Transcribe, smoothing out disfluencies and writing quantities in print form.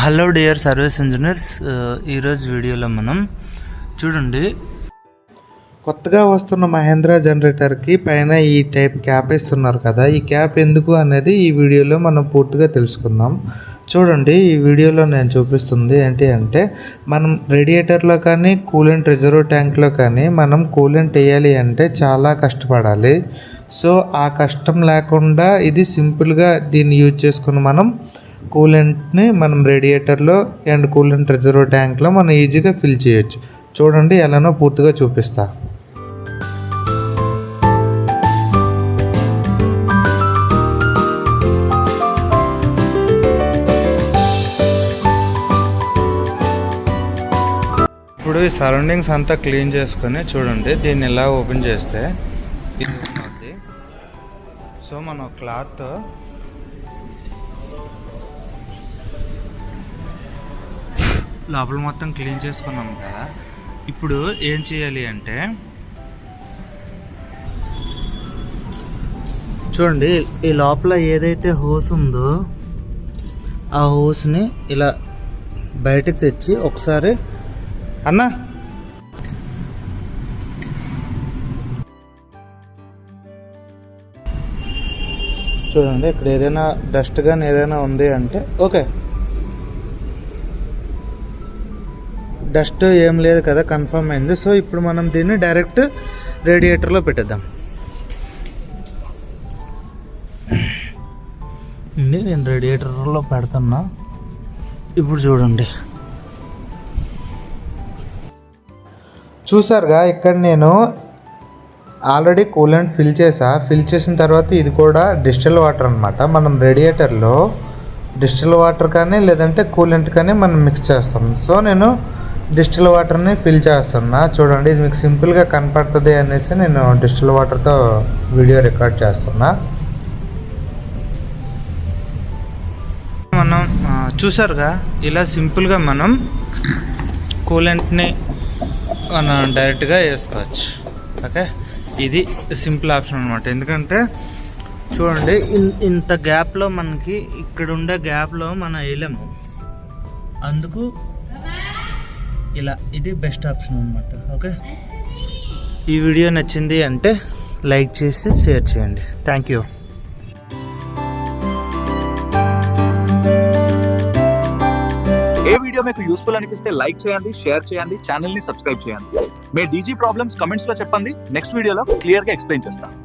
Hello dear service engineers, ఈరోజు వీడియోలో మనం చూడండి కొత్తగా వస్తున్న మహేంద్ర జనరేటర్కి పైన ఈ టైప్ క్యాప్ ఇస్తున్నారు కదా. ఈ క్యాప్ ఎందుకు అనేది ఈ వీడియోలో మనం పూర్తిగా తెలుసుకుందాం. చూడండి, ఈ వీడియోలో నేను చూపిస్తుంది ఏంటి అంటే, మనం రేడియేటర్లో కానీ కూలెంట్ రిజర్వ్ ట్యాంక్లో కానీ మనం కూలెంట్ వేయాలి అంటే చాలా కష్టపడాలి. సో ఆ కష్టం లేకుండా ఇది సింపుల్గా దీన్ని యూజ్ చేసుకుని మనం కూలెంట్ని మనం రేడియేటర్లో అండ్ కూలెంట్ రిజర్వ్ ట్యాంక్లో మనం ఈజీగా ఫిల్ చేయొచ్చు. చూడండి ఎలానో పూర్తిగా చూపిస్తా. ఇప్పుడు ఈ సరౌండింగ్స్ అంతా క్లీన్ చేసుకొని చూడండి, దీన్ని ఇలా ఓపెన్ చేస్తే ఇది ఓపెన్ అవుద్ది. సో మనం క్లాత్ లోపల మొత్తం క్లీన్ చేసుకున్నాం కదా. ఇప్పుడు ఏం చేయాలి అంటే చూడండి, ఈ లోపల ఏదైతే హోస్ ఉందో ఆ హోస్ని ఇలా బయటకు తెచ్చి ఒకసారి అన్నా చూడండి, ఇక్కడ ఏదైనా డస్ట్ కానీ ఏదైనా ఉంది అంటే ఓకే, డస్ట్ ఏం లేదు కదా, కన్ఫర్మ్ అయింది. సో ఇప్పుడు మనం దీన్ని డైరెక్ట్ రేడియేటర్లో పెట్టేద్దాం. నేను రేడియేటర్లో పెడుతున్నా. ఇప్పుడు చూడండి, చూసారుగా, ఇక్కడ నేను ఆల్రెడీ కూలెంట్ ఫిల్ చేసిన తర్వాత ఇది కూడా డిస్టిల్ వాటర్ అనమాట. మనం రేడియేటర్లో డిస్టిల్ వాటర్ కానీ లేదంటే కూలెంట్ కానీ మనం మిక్స్ చేస్తాం. సో నేను డిస్టిల్ వాటర్ని ఫిల్ చేస్తున్నా. చూడండి, ఇది మీకు సింపుల్గా కనపడుతుంది అనేసి నేను డిస్టిల్ వాటర్తో వీడియో రికార్డ్ చేస్తున్నా. మనం చూసారుగా, ఇలా సింపుల్గా మనం కూలెంట్ని మనం డైరెక్ట్గా వేసుకోవచ్చు. ఓకే, ఇది సింపుల్ ఆప్షన్ అనమాట. ఎందుకంటే చూడండి, ఇంత గ్యాప్లో మనకి ఇక్కడ ఉండే గ్యాప్లో మనం వేయలేము, అందుకు ఇలా ఇది బెస్ట్ ఆప్షన్ అనమాట. ఓకే, ఈ వీడియో నచ్చింది అంటే లైక్ చేసి షేర్ చేయండి. Thank you. ఏ వీడియో మీకు యూస్ఫుల్ అనిపిస్తే లైక్ చేయండి, షేర్ చేయండి, ఛానల్ ని సబ్స్క్రైబ్ చేయండి. మీ డీజీ ప్రాబ్లమ్స్ కమెంట్స్ లో చెప్పండి. నెక్స్ట్ వీడియోలో క్లియర్ గా ఎక్స్ప్లెయిన్ చేస్తాను.